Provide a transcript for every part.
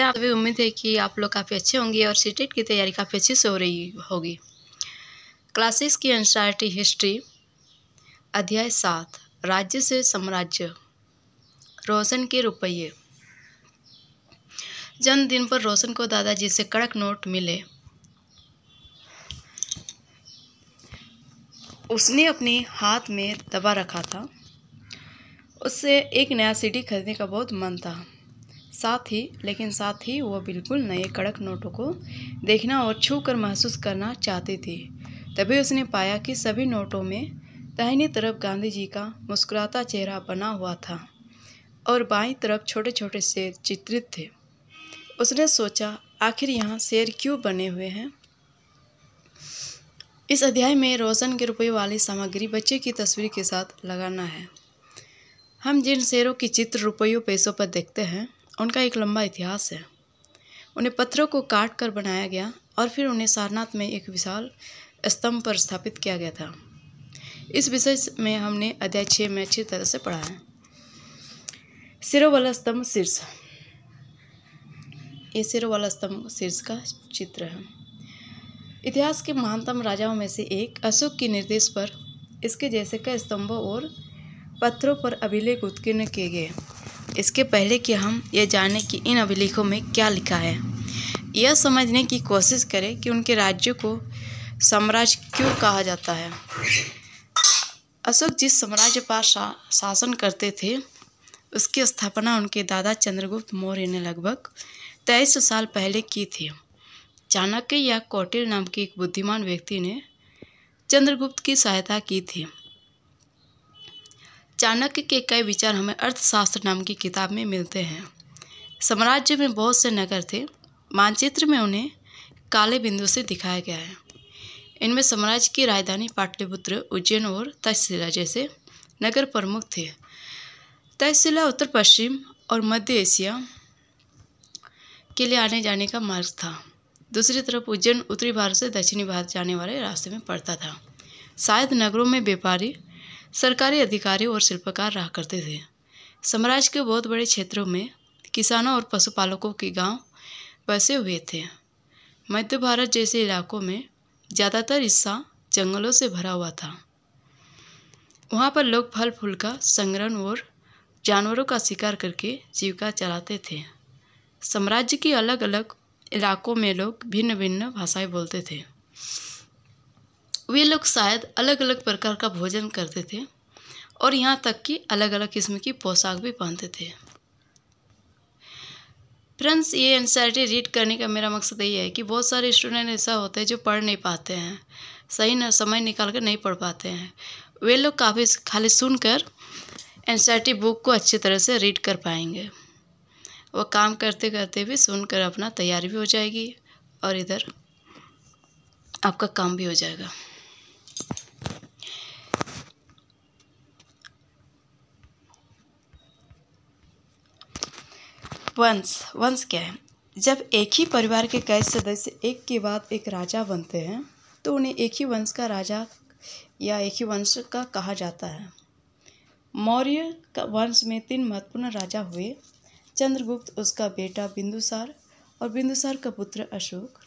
आप भी उम्मीद है कि आप लोग काफ़ी अच्छे होंगे और सीटेट की तैयारी काफ़ी अच्छे से हो रही होगी। क्लासेस की एनसीईआरटी हिस्ट्री अध्याय 7 राज्य से साम्राज्य रोशन के रुपये। जन्मदिन पर रोशन को दादाजी से कड़क नोट मिले। उसने अपने हाथ में दबा रखा था। उससे एक नया सीडी खरीदने का बहुत मन था। साथ ही वह बिल्कुल नए कड़क नोटों को देखना और छू कर महसूस करना चाहती थी। तभी उसने पाया कि सभी नोटों में दाहिनी तरफ गांधी जी का मुस्कुराता चेहरा बना हुआ था और बाईं तरफ छोटे छोटे शेर चित्रित थे। उसने सोचा, आखिर यहाँ शेर क्यों बने हुए हैं? इस अध्याय में रोशन के रुपये वाली सामग्री बच्चे की तस्वीर के साथ लगाना है। हम जिन शेरों की चित्र रुपयों पैसों पर देखते हैं उनका एक लंबा इतिहास है। उन्हें पत्थरों को काट कर बनाया गया और फिर उन्हें सारनाथ में एक विशाल स्तंभ पर स्थापित किया गया था। इस विषय में हमने अध्याय 6 में अच्छी तरह से पढ़ा है। सिरों वाला स्तंभ शीर्ष। ये सिरों वाला स्तंभ शीर्ष का चित्र है। इतिहास के महानतम राजाओं में से एक अशोक के निर्देश पर इसके जैसे कई स्तंभों और पत्थरों पर अभिलेख उत्कीर्ण किए गए। इसके पहले कि हम ये जानें कि इन अभिलेखों में क्या लिखा है, यह समझने की कोशिश करें कि उनके राज्य को साम्राज्य क्यों कहा जाता है। अशोक जिस साम्राज्य पर शासन करते थे उसकी स्थापना उनके दादा चंद्रगुप्त मौर्य ने लगभग 2300 साल पहले की थी। चाणक्य या कौटिल्य नाम के एक बुद्धिमान व्यक्ति ने चंद्रगुप्त की सहायता की थी। चाणक्य के कई विचार हमें अर्थशास्त्र नाम की किताब में मिलते हैं। साम्राज्य में बहुत से नगर थे। मानचित्र में उन्हें काले बिंदु से दिखाया गया है। इनमें साम्राज्य की राजधानी पाटलिपुत्र, उज्जैन और तक्षशिला जैसे नगर प्रमुख थे। तक्षशिला उत्तर पश्चिम और मध्य एशिया के लिए आने जाने का मार्ग था। दूसरी तरफ उज्जैन उत्तरी भारत से दक्षिणी भारत जाने वाले रास्ते में पड़ता था। शायद नगरों में व्यापारी, सरकारी अधिकारी और शिल्पकार रहा करते थे। साम्राज्य के बहुत बड़े क्षेत्रों में किसानों और पशुपालकों के गांव बसे हुए थे। मध्य भारत जैसे इलाकों में ज़्यादातर हिस्सा जंगलों से भरा हुआ था। वहाँ पर लोग फल फूल का संग्रहण और जानवरों का शिकार करके जीविका चलाते थे। साम्राज्य के अलग अलग इलाकों में लोग भिन्न भिन्न भाषाएं बोलते थे। वे लोग शायद अलग अलग प्रकार का भोजन करते थे और यहाँ तक कि अलग अलग किस्म की पोशाक भी पहनते थे। फ्रेंड्स, ये एनसीईआरटी रीड करने का मेरा मकसद यही है कि बहुत सारे स्टूडेंट ऐसा होते हैं जो पढ़ नहीं पाते हैं, सही समय निकाल कर नहीं पढ़ पाते हैं। वे लोग काफ़ी खाली सुनकर एनसीईआरटी बुक को अच्छी तरह से रीड कर पाएंगे। वो काम करते करते भी सुनकर अपना तैयारी भी हो जाएगी और इधर आपका काम भी हो जाएगा। वंश क्या है? जब एक ही परिवार के कई सदस्य एक के बाद एक राजा बनते हैं तो उन्हें एक ही वंश का राजा या एक ही वंश का कहा जाता है। मौर्य वंश में 3 महत्वपूर्ण राजा हुए: चंद्रगुप्त, उसका बेटा बिंदुसार और बिंदुसार का पुत्र अशोक।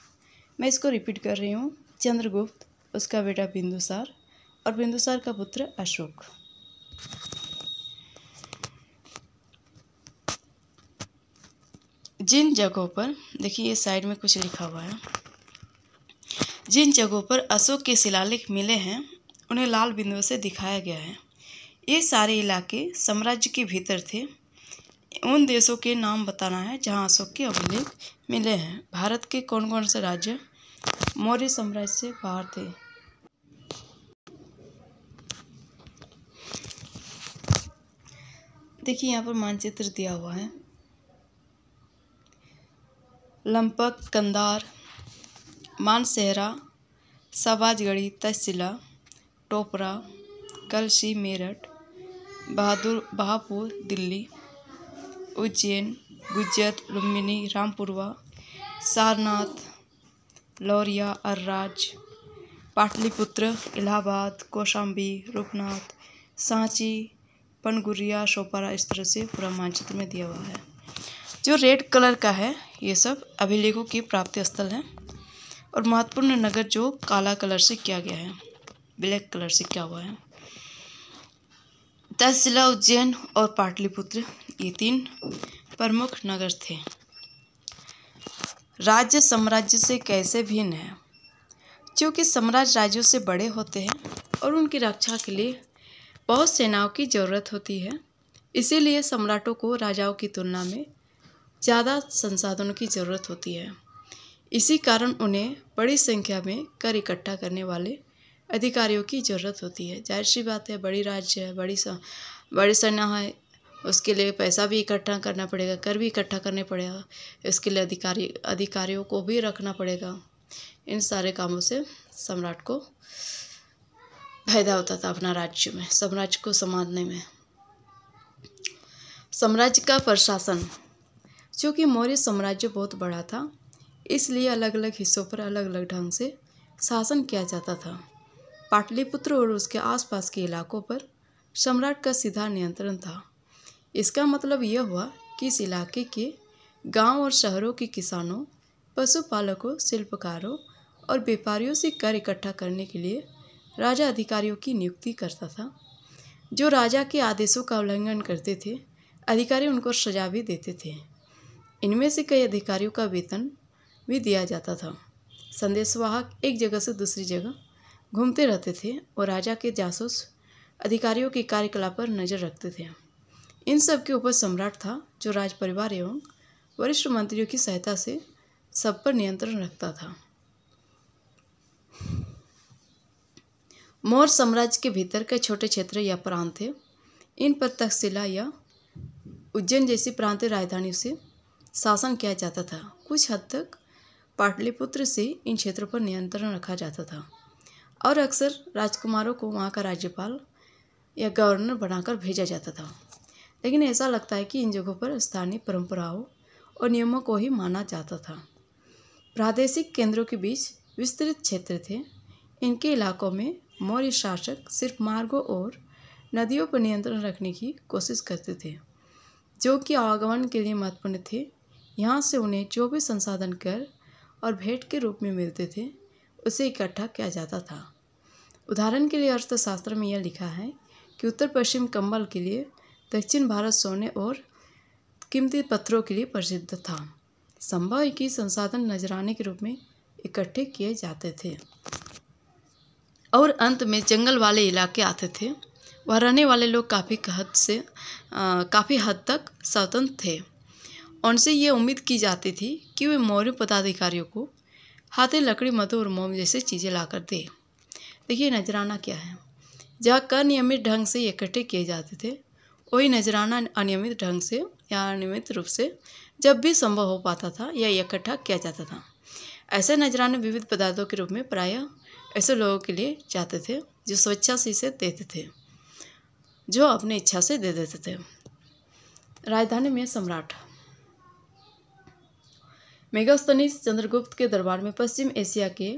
मैं इसको रिपीट कर रही हूँ। चंद्रगुप्त, उसका बेटा बिंदुसार और बिंदुसार का पुत्र अशोक। जिन जगहों पर, देखिए ये साइड में कुछ लिखा हुआ है, जिन जगहों पर अशोक के शिलालेख मिले हैं उन्हें लाल बिंदुओं से दिखाया गया है। ये सारे इलाके साम्राज्य के भीतर थे। उन देशों के नाम बताना है जहां अशोक के अभिलेख मिले हैं। भारत के कौन कौन से राज्य मौर्य साम्राज्य से बाहर थे? देखिए यहाँ पर मानचित्र दिया हुआ है। लंपक, कंधार, मानसेहरा, सबाजगढ़ी, तक्षशिला, टोपरा, कलशी, मेरठ, बहापुर, दिल्ली, उज्जैन, गुज्जर, लुम्बिनी, रामपुरवा, सारनाथ, लौरिया, अर्राज, पाटलिपुत्र, इलाहाबाद, कौशाम्बी, रूपनाथ, सांची, पनगुरिया, शोपारा। इस तरह से पूरा मानचित्र में दिया हुआ है। जो रेड कलर का है ये सब अभिलेखों की प्राप्ति स्थल है। और महत्वपूर्ण नगर जो काला कलर से किया गया है, ब्लैक कलर से किया हुआ है। तक्षशिला, उज्जैन और पाटलिपुत्र ये 3 प्रमुख नगर थे। राज्य साम्राज्य से कैसे भिन्न है? क्योंकि साम्राज्य राज्यों से बड़े होते हैं और उनकी रक्षा के लिए बहुत सेनाओं की ज़रूरत होती है। इसीलिए सम्राटों को राजाओं की तुलना में ज़्यादा संसाधनों की ज़रूरत होती है। इसी कारण उन्हें बड़ी संख्या में कर इकट्ठा करने वाले अधिकारियों की ज़रूरत होती है। जाहिर सी बात है, बड़ी राज्य है, बड़ी सेना है, उसके लिए पैसा भी इकट्ठा करना पड़ेगा, कर भी इकट्ठा करने पड़ेगा, इसके लिए अधिकारियों को भी रखना पड़ेगा। इन सारे कामों से सम्राट को फायदा होता था अपना राज्य में, साम्राज्य को संभालने में। साम्राज्य का प्रशासन, क्योंकि मौर्य साम्राज्य बहुत बड़ा था इसलिए अलग अलग हिस्सों पर अलग अलग ढंग से शासन किया जाता था। पाटलिपुत्र और उसके आसपास के इलाकों पर सम्राट का सीधा नियंत्रण था। इसका मतलब यह हुआ कि इस इलाके के गांव और शहरों के किसानों, पशुपालकों, शिल्पकारों और व्यापारियों से कर इकट्ठा करने के लिए राजा अधिकारियों की नियुक्ति करता था। जो राजा के आदेशों का उल्लंघन करते थे, अधिकारी उनको सजा भी देते थे। इनमें से कई अधिकारियों का वेतन भी दिया जाता था। संदेशवाहक एक जगह से दूसरी जगह घूमते रहते थे और राजा के जासूस अधिकारियों के कार्यकलाप पर नज़र रखते थे। इन सब के ऊपर सम्राट था, जो राज परिवार एवं वरिष्ठ मंत्रियों की सहायता से सब पर नियंत्रण रखता था। मौर्य साम्राज्य के भीतर के छोटे क्षेत्र या प्रांत थे। इन पर तक्षशिला या उज्जैन जैसी प्रांतीय राजधानियों से शासन किया जाता था। कुछ हद तक पाटलिपुत्र से इन क्षेत्रों पर नियंत्रण रखा जाता था और अक्सर राजकुमारों को वहाँ का राज्यपाल या गवर्नर बनाकर भेजा जाता था। लेकिन ऐसा लगता है कि इन जगहों पर स्थानीय परंपराओं और नियमों को ही माना जाता था। प्रादेशिक केंद्रों के बीच विस्तृत क्षेत्र थे। इनके इलाकों में मौर्य शासक सिर्फ मार्गों और नदियों पर नियंत्रण रखने की कोशिश करते थे, जो कि आवागमन के लिए महत्वपूर्ण थे। यहाँ से उन्हें जो भी संसाधन कर और भेंट के रूप में मिलते थे उसे इकट्ठा किया जाता था। उदाहरण के लिए अर्थशास्त्र में यह लिखा है कि उत्तर पश्चिम कंबल के लिए दक्षिण भारत सोने और कीमती पत्थरों के लिए प्रसिद्ध था। संभव है कि संसाधन नजराने के रूप में इकट्ठे किए जाते थे। और अंत में जंगल वाले इलाके आते थे। वह रहने वाले लोग काफ़ी हद तक स्वतंत्र थे। उनसे ये उम्मीद की जाती थी कि वे मौर्य पदाधिकारियों को हाथे लकड़ी, मधु और मोम जैसे चीज़ें लाकर दे। देखिए नजराना क्या है। जहाँ कर नियमित ढंग से इकट्ठे किए जाते थे, वही नजराना अनियमित ढंग से या अनियमित रूप से जब भी संभव हो पाता था या इकट्ठा किया जाता था। ऐसे नजराने विविध पदार्थों के रूप में प्रायः ऐसे लोगों के लिए जाते थे जो स्वेच्छा से इसे देते थे, जो अपनी इच्छा से दे देते थे। राजधानी में सम्राट मेगास्थनीज चंद्रगुप्त के दरबार में पश्चिम एशिया के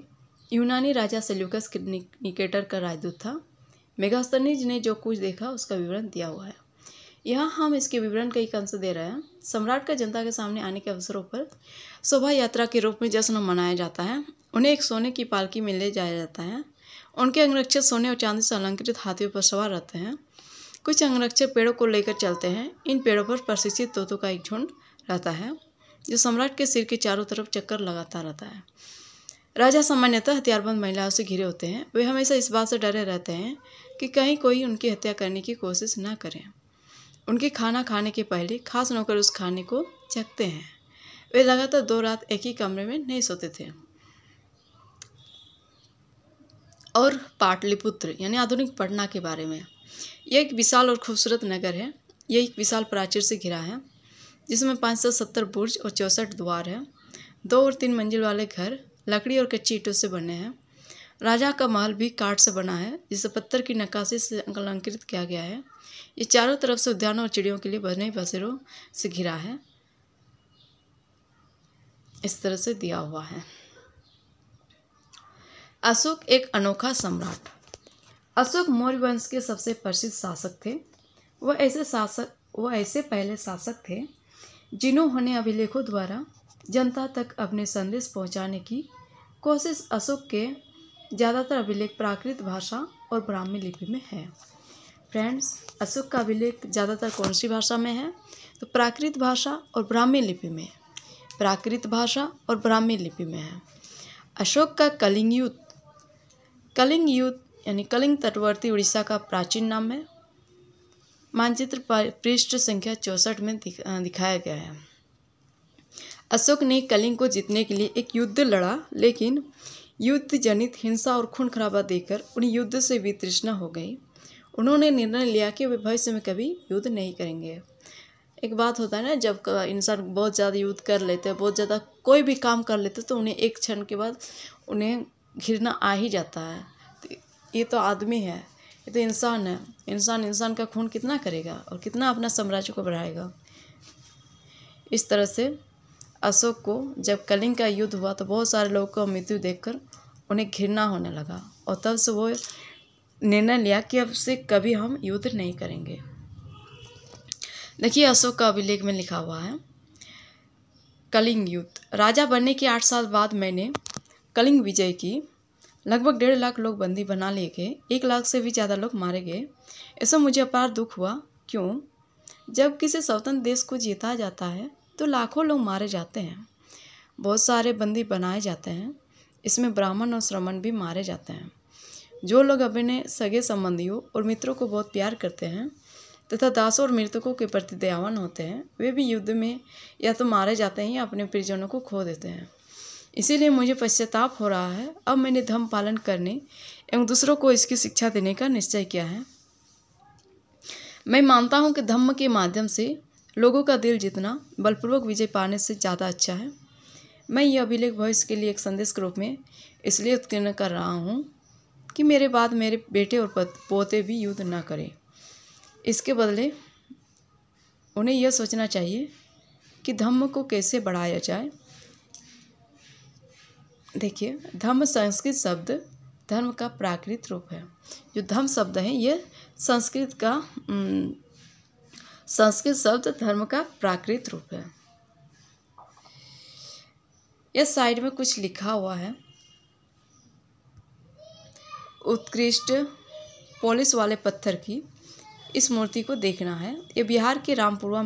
यूनानी राजा सेल्यूकस निकेटर का राजदूत था। मेगास्थनीज ने जो कुछ देखा उसका विवरण दिया हुआ है। यहाँ हम इसके विवरण का एक अंश दे रहे हैं। सम्राट का जनता के सामने आने के अवसरों पर शोभा यात्रा के रूप में जश्न मनाया जाता है। उन्हें एक सोने की पालकी में ले जाया जाता है। उनके अंगरक्षक सोने और चांदी से अलंकृत हाथियों पर सवार रहते हैं। कुछ अंगरक्षक पेड़ों को लेकर चलते हैं। इन पेड़ों पर प्रशिक्षित तोतों का एक झुंड रहता है जो सम्राट के सिर के चारों तरफ चक्कर लगाता रहता है। राजा सामान्यतः हथियारबंद महिलाओं से घिरे होते हैं। वे हमेशा इस बात से डरे रहते हैं कि कहीं कोई उनकी हत्या करने की कोशिश न करे। उनके खाना खाने के पहले खास नौकर उस खाने को चखते हैं। वे लगातार 2 रात एक ही कमरे में नहीं सोते थे। और पाटलिपुत्र यानी आधुनिक पटना के बारे में, यह एक विशाल और खूबसूरत नगर है। यह एक विशाल प्राचीर से घिरा है जिसमें 570 बुर्ज और 64 द्वार हैं। 2 और 3 मंजिल वाले घर लकड़ी और कच्ची ईंटों से बने हैं। राजा का महल भी काठ से बना है जिसे पत्थर की नक्काशी से अलंकृत किया गया है। ये चारों तरफ से उद्यानों और चिड़ियों के लिए बने बसेरों से घिरा है। इस तरह से दिया हुआ है। अशोक एक अनोखा सम्राट। अशोक मौर्य वंश के सबसे प्रसिद्ध शासक थे। वह ऐसे पहले शासक थे जिन्होंने अभिलेखों द्वारा जनता तक अपने संदेश पहुंचाने की कोशिश। अशोक के ज़्यादातर अभिलेख प्राकृत भाषा और ब्राह्मी लिपि में है। फ्रेंड्स, अशोक का अभिलेख ज़्यादातर कौन सी भाषा में है? तो प्राकृत भाषा और ब्राह्मी लिपि में। प्राकृत भाषा और ब्राह्मी लिपि में है। अशोक का कलिंग युद्ध यानी कलिंग तटवर्ती उड़ीसा का प्राचीन नाम है। मानचित्र पृष्ठ संख्या 64 में दिखाया गया है। अशोक ने कलिंग को जीतने के लिए एक युद्ध लड़ा, लेकिन युद्ध जनित हिंसा और खून खराबा देखकर उन्हें युद्ध से वितृष्णा हो गई। उन्होंने निर्णय लिया कि वे भविष्य में कभी युद्ध नहीं करेंगे। एक बात होता है ना, जब इंसान बहुत ज़्यादा युद्ध कर लेते हैं, बहुत ज़्यादा कोई भी काम कर लेते हैं, तो उन्हें एक क्षण के बाद उन्हें घृणा आ ही जाता है। तो ये तो आदमी है, ये तो इंसान है। इंसान का खून कितना करेगा और कितना अपना साम्राज्य को बढ़ाएगा। इस तरह से अशोक को जब कलिंग का युद्ध हुआ तो बहुत सारे लोगों को मृत्यु देखकर उन्हें घृणा होने लगा, और तब से वो निर्णय लिया कि अब से कभी हम युद्ध नहीं करेंगे। देखिए, अशोक का अभिलेख में लिखा हुआ है, कलिंग युद्ध। राजा बनने के 8 साल बाद मैंने कलिंग विजय की। लगभग 1.5 लाख लोग बंदी बना लिए गए। 1 लाख से भी ज़्यादा लोग मारे गए। ऐसा मुझे अपार दुख हुआ। क्यों? जब किसी स्वतंत्र देश को जीता जाता है तो लाखों लोग मारे जाते हैं, बहुत सारे बंदी बनाए जाते हैं। इसमें ब्राह्मण और श्रमण भी मारे जाते हैं। जो लोग अपने सगे संबंधियों और मित्रों को बहुत प्यार करते हैं तथा दासों और मृतकों के प्रति दयावान होते हैं, वे भी युद्ध में या तो मारे जाते हैं या अपने परिजनों को खो देते हैं। इसीलिए मुझे पश्चाताप हो रहा है। अब मैंने धर्म पालन करने एवं दूसरों को इसकी शिक्षा देने का निश्चय किया है। मैं मानता हूँ कि धर्म के माध्यम से लोगों का दिल जीतना बलपूर्वक विजय पाने से ज़्यादा अच्छा है। मैं यह अभिलेख भविष्य के लिए एक संदेश के रूप में इसलिए उत्कीर्ण कर रहा हूँ कि मेरे बाद मेरे बेटे और पोते भी युद्ध न करें। इसके बदले उन्हें यह सोचना चाहिए कि धर्म को कैसे बढ़ाया जाए। देखिए, धर्म संस्कृत शब्द धर्म का प्राकृत रूप है। जो धर्म शब्द है ये संस्कृत शब्द धर्म का प्राकृत रूप है। इस साइड में कुछ लिखा हुआ है, उत्कृष्ट पॉलिश वाले पत्थर की इस मूर्ति को देखना है। ये बिहार के रामपुरवा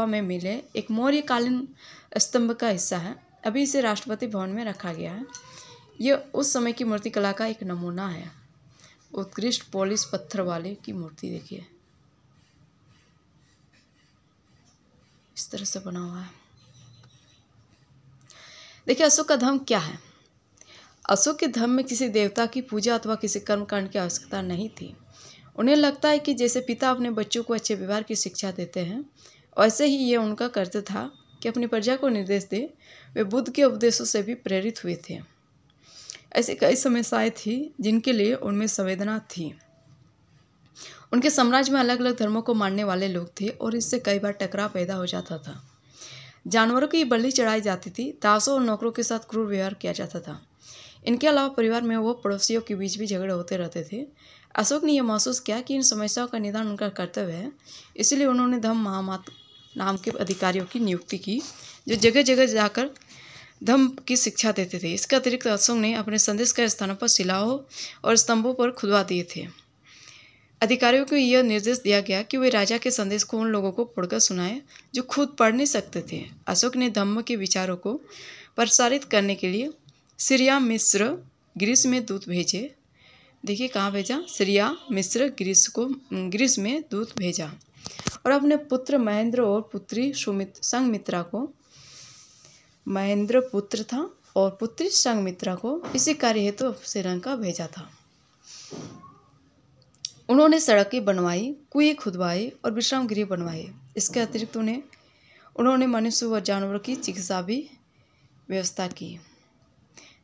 में मिले एक मौर्यकालीन स्तंभ का हिस्सा है। अभी इसे राष्ट्रपति भवन में रखा गया है। यह उस समय की मूर्ति कला का एक नमूना है। उत्कृष्ट पॉलिश पत्थर वाले की मूर्ति देखिए, इस तरह से बना हुआ है। देखिए, अशोक का धर्म क्या है। अशोक के धर्म में किसी देवता की पूजा अथवा किसी कर्मकांड की आवश्यकता नहीं थी। उन्हें लगता है कि जैसे पिता अपने बच्चों को अच्छे व्यवहार की शिक्षा देते हैं, वैसे ही ये उनका कर्तव्य था कि अपनी प्रजा को निर्देश दे। वे बुद्ध के उपदेशों से भी प्रेरित हुए थे। ऐसी कई समस्याएं थी जिनके लिए उनमें संवेदना थी। उनके साम्राज्य में अलग अलग धर्मों को मानने वाले लोग थे और इससे कई बार टकराव पैदा हो जाता था। जानवरों की बलि चढ़ाई जाती थी। दासों और नौकरों के साथ क्रूर व्यवहार किया जाता था। इनके अलावा परिवार में वो पड़ोसियों के बीच भी झगड़े होते रहते थे। अशोक ने यह महसूस किया कि इन समस्याओं का निदान उनका कर्तव्य है। इसलिए उन्होंने धम्म महामात्र नाम के अधिकारियों की नियुक्ति की, जो जगह जगह जाकर धम्म की शिक्षा देते थे। इसके अतिरिक्त अशोक ने अपने संदेश के स्थानों पर शिलाओं और स्तंभों पर खुदवा दिए थे। अधिकारियों को यह निर्देश दिया गया कि वे राजा के संदेश को उन लोगों को पढ़कर सुनाएं जो खुद पढ़ नहीं सकते थे। अशोक ने धम्म के विचारों को प्रसारित करने के लिए सीरिया, मिस्र, ग्रीस में दूत भेजे। देखिए कहाँ भेजा, सीरिया, मिस्र, ग्रीस में दूत भेजा और अपने पुत्र महेंद्र और पुत्री संघमित्रा को, महेंद्र पुत्र था और पुत्री संघमित्रा को इसी कार्य हेतु श्रीलंका भेजा था। उन्होंने सड़कें बनवाई, कुएं खुदवाए और विश्राम गृह बनवाए। इसके अतिरिक्त उन्होंने मनुष्य व जानवरों की चिकित्सा भी व्यवस्था की।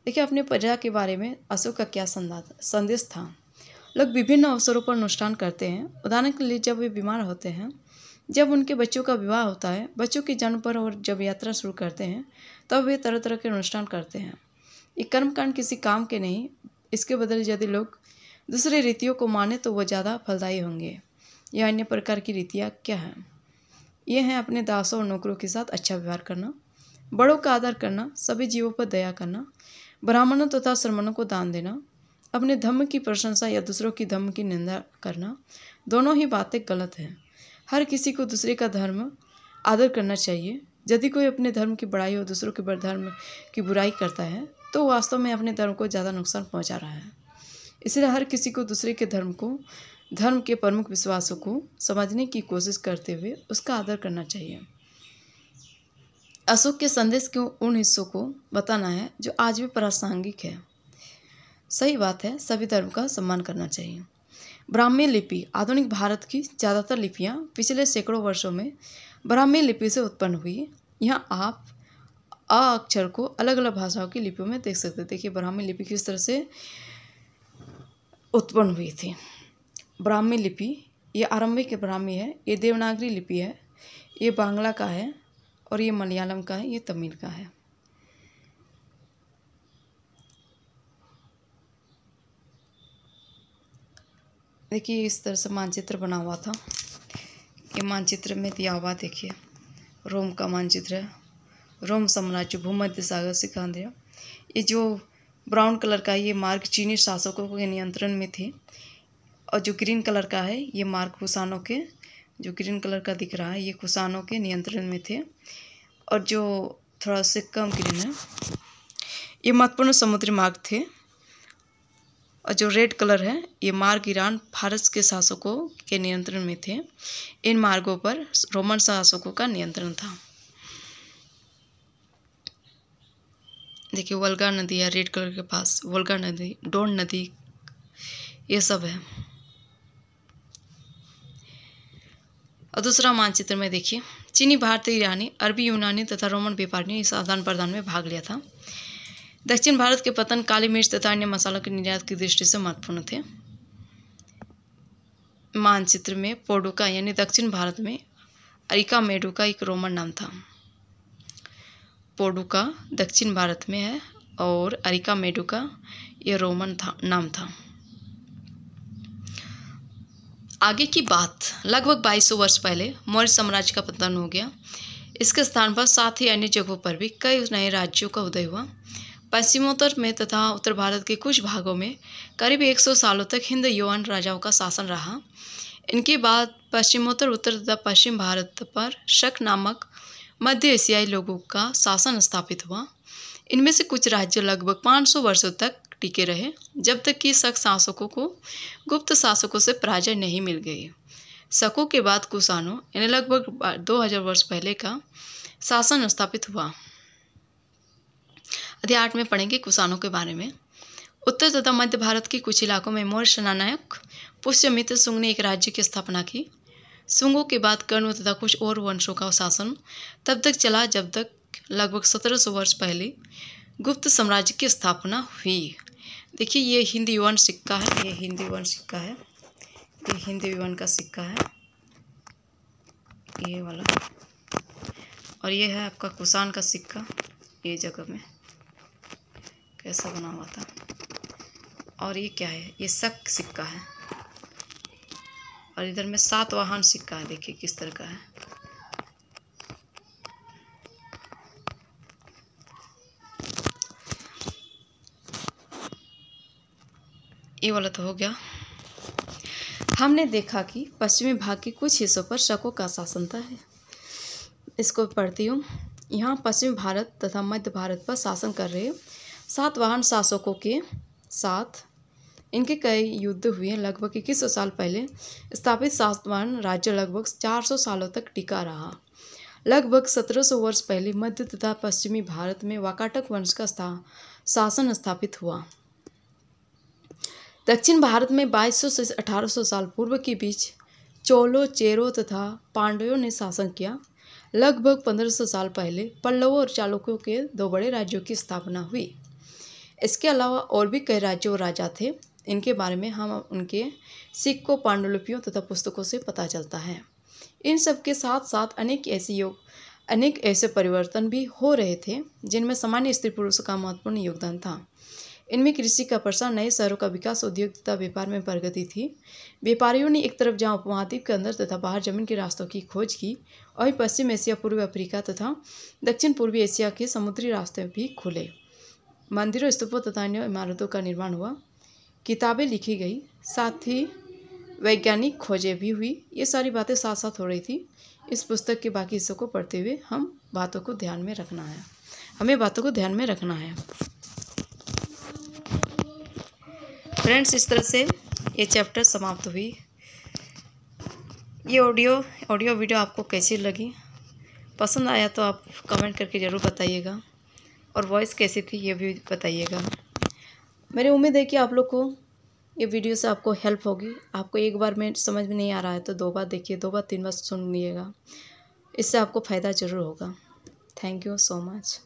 देखिए, अपने प्रजा के बारे में अशोक का क्या संदेश था। लोग विभिन्न अवसरों पर अनुष्ठान करते हैं। उदाहरण के लिए जब वे बीमार होते हैं, जब उनके बच्चों का विवाह होता है, बच्चों के जन्म पर और जब यात्रा शुरू करते हैं, तब वे तरह तरह के अनुष्ठान करते हैं। ये कर्मकांड किसी काम के नहीं। इसके बदले यदि लोग दूसरे रीतियों को माने तो वह ज़्यादा फलदायी होंगे। यह अन्य प्रकार की रीतियाँ क्या हैं? ये हैं अपने दासों और नौकरों के साथ अच्छा व्यवहार करना, बड़ों का आदर करना, सभी जीवों पर दया करना, ब्राह्मणों तथा श्रमणों को दान देना, अपने धर्म की प्रशंसा या दूसरों की धर्म की निंदा करना। दोनों ही बातें गलत हैं। हर किसी को दूसरे का धर्म आदर करना चाहिए। यदि कोई अपने धर्म की बड़ाई और दूसरों के धर्म की बुराई करता है तो वास्तव में अपने धर्म को ज़्यादा नुकसान पहुंचा रहा है। इसलिए हर किसी को दूसरे के धर्म के प्रमुख विश्वासों को समझने की कोशिश करते हुए उसका आदर करना चाहिए। अशोक के संदेश के उन हिस्सों को बताना है जो आज भी प्रासंगिक है। सही बात है, सभी धर्म का सम्मान करना चाहिए। ब्राह्मी लिपि आधुनिक भारत की ज़्यादातर लिपियाँ पिछले सैकड़ों वर्षों में ब्राह्मी लिपि से उत्पन्न हुई। यहाँ आप अ अक्षर को अलग अलग भाषाओं की लिपियों में देख सकते हैं। देखिए ब्राह्मी लिपि किस तरह से उत्पन्न हुई थी। ब्राह्मी लिपि ये आरंभिक ब्राह्मी है, ये देवनागरी लिपि है, ये बांग्ला का है और ये मलयालम का है, ये तमिल का है। देखिए इस तरह से मानचित्र बना हुआ था। ये मानचित्र में दिया हुआ देखिए रोम का मानचित्र है। रोम साम्राज्य भूमध्य सागर से केंद्र। ये जो ब्राउन कलर का ये मार्ग चीनी शासकों के नियंत्रण में थे और जो ग्रीन कलर का है ये मार्ग कुषाणों के, जो ग्रीन कलर का दिख रहा है ये कुषाणों के नियंत्रण में थे। और जो थोड़ा से कम ग्रीन है ये महत्वपूर्ण समुद्री मार्ग थे। और जो रेड कलर है ये मार्ग ईरान फारस के शासकों के नियंत्रण में थे। इन मार्गों पर रोमन शासकों का नियंत्रण था। देखिए वोल्गा नदी है रेड कलर के पास, वोल्गा नदी, डोन नदी, ये सब है। और दूसरा मानचित्र में देखिए चीनी, भारतीय, ईरानी, अरबी, यूनानी तथा रोमन व्यापारियों ने इस आदान प्रदान में भाग लिया था। दक्षिण भारत के पतन काली मिर्च तथा अन्य मसालों के निर्यात की दृष्टि से महत्वपूर्ण थे। मानचित्र में पोडुका यानी दक्षिण भारत में अरिका मेडुका एक रोमन नाम था। पोडुका दक्षिण भारत में है और अरिका मेडुका ये रोमन नाम था। आगे की बात, लगभग 2200 वर्ष पहले मौर्य साम्राज्य का पतन हो गया। इसके स्थान पर साथ ही अन्य जगहों पर भी कई नए राज्यों का उदय हुआ। पश्चिमोत्तर में तथा उत्तर भारत के कुछ भागों में करीब 100 सालों तक हिंद यौवन राजाओं का शासन रहा। इनके बाद पश्चिमोत्तर, उत्तर तथा पश्चिम भारत पर शक नामक मध्य एशियाई लोगों का शासन स्थापित हुआ। इनमें से कुछ राज्य लगभग 500 वर्षों तक टिके रहे, जब तक कि शक शासकों को गुप्त शासकों से पराजय नहीं मिल गई। शकों के बाद कुषाणों यानी लगभग 2000 वर्ष पहले का शासन स्थापित हुआ। अध्याय 8 में पढ़ेंगे कुषाणों के बारे में। उत्तर तथा मध्य भारत के कुछ इलाकों में मौर्य सेनानायक पुष्यमित्र शुंग ने एक राज्य की स्थापना की। शुंगों के बाद कर्ण तथा कुछ और वंशों का शासन तब तक चला जब तक लगभग 1700 वर्ष पहले गुप्त साम्राज्य की स्थापना हुई। देखिए ये हिंद युवान सिक्का है, ये हिंद युवान सिक्का है, ये हिंद युवान का सिक्का है ये वाला। और ये है आपका कुषाण का सिक्का, ये जगह में कैसा बना हुआ था। और ये क्या है, ये शक सिक्का है। और इधर में सातवाहन सिक्का है, देखिए किस तरह का है। ये वाला तो हो गया। हमने देखा कि पश्चिमी भाग के कुछ हिस्सों पर शकों का शासन था। इसको पढ़ती हूँ। यहाँ पश्चिमी भारत तथा मध्य भारत पर शासन कर रहे सातवाहन शासकों के साथ इनके कई युद्ध हुए। लगभग 2100 साल पहले स्थापित सातवाहन राज्य लगभग 400 सालों तक टिका रहा। लगभग 1700 वर्ष पहले मध्य तथा पश्चिमी भारत में वाकाटक वंश का शासन स्थापित हुआ। दक्षिण भारत में 2200 से 1800 साल पूर्व के बीच चोलों, चेरों तथा पांड्यों ने शासन किया। लगभग 1500 साल पहले पल्लवों और चालुक्यों के दो बड़े राज्यों की स्थापना हुई। इसके अलावा और भी कई राज्य और राजा थे। इनके बारे में हम उनके सिक्कों, पांडुलिपियों तथा पुस्तकों से पता चलता है। इन सब के साथ साथ अनेक ऐसे परिवर्तन भी हो रहे थे जिनमें सामान्य स्त्री पुरुष का महत्वपूर्ण योगदान था। इनमें कृषि का प्रसार, नए शहरों का विकास, उद्योग तथा व्यापार में प्रगति थी। व्यापारियों ने एक तरफ जहाँ उपमहाद्वीप के अंदर तथा बाहर जमीन के रास्तों की खोज की, वहीं पश्चिम एशिया, पूर्वी अफ्रीका तथा दक्षिण पूर्वी एशिया के समुद्री रास्ते भी खुले। मंदिरों, स्तूपों तथा अन्य इमारतों का निर्माण हुआ, किताबें लिखी गई, साथ ही वैज्ञानिक खोजें भी हुई। ये सारी बातें साथ साथ हो रही थी। इस पुस्तक के बाकी हिस्सों को पढ़ते हुए हमें बातों को ध्यान में रखना है। फ्रेंड्स, इस तरह से ये चैप्टर समाप्त हुई। ये ऑडियो वीडियो आपको कैसी लगी? पसंद आया तो आप कमेंट करके ज़रूर बताइएगा, और वॉइस कैसी थी ये भी बताइएगा। मेरी उम्मीद है कि आप लोग को ये वीडियो से आपको हेल्प होगी। आपको एक बार में समझ में नहीं आ रहा है तो 2 बार देखिए, 2 बार 3 बार सुन लीजिएगा, इससे आपको फ़ायदा ज़रूर होगा। Thank you so much.